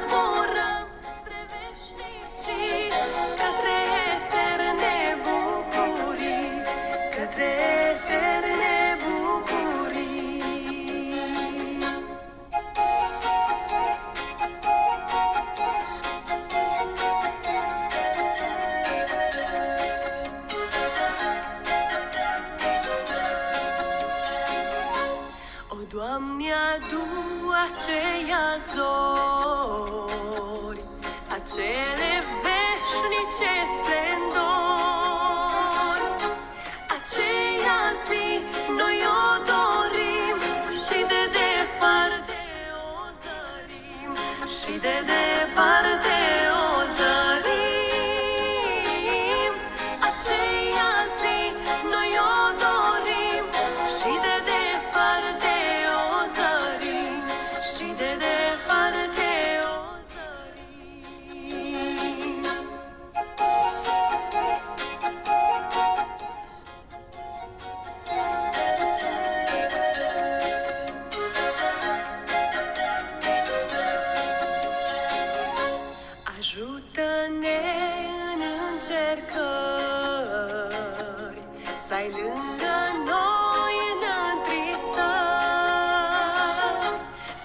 zburăm spre veșnicii, către eterne bucurii, către eterne bucurii. O, Doamne, adu aceia zori, acele veșnice splendori, aceea zi noi o dorim și de departe o zărim, și de departe o zărim. Aceea zi noi o dorim și de departe o zărim, și de departe o zărim. Ajută-ne în încercări, stai lângă noi în întristări,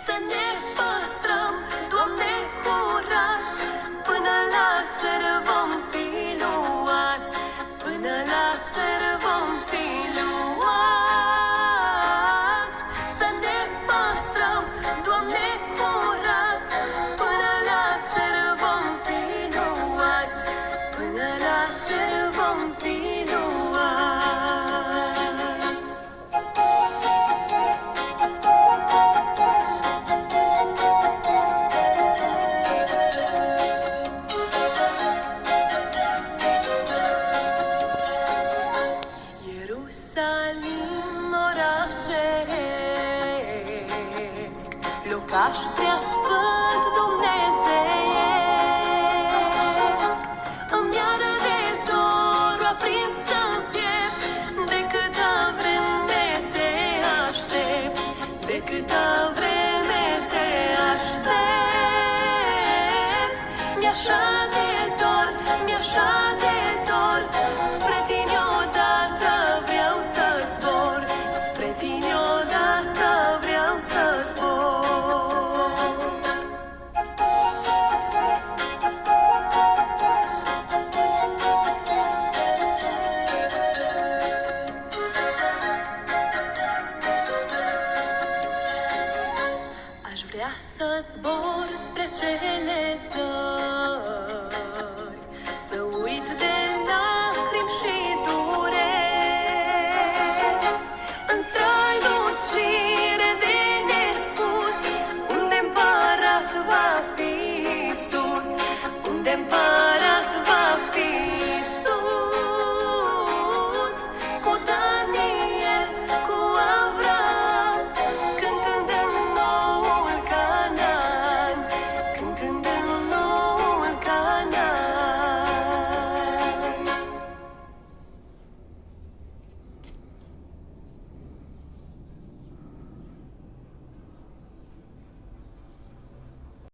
să ne păstrăm, Doamne, curați, până la cer vom fi luați, până la cer vom fi luați. Să ne păstrăm, Doamne, curați, până la cer vom fi luați, până la cer vom fi luați. Ierusalim, oraș ceresc, locaș preasfânt dumnezeiesc, îmi arde dorul aprins în piept, de câtă vreme te aștept, de câtă vreme te aștept. Mi-așa de dor, mi-așa de dor, spre tine odată vreau să zbor, spre tine odată vreau să zbor. Aș vrea să zbor spre cele zări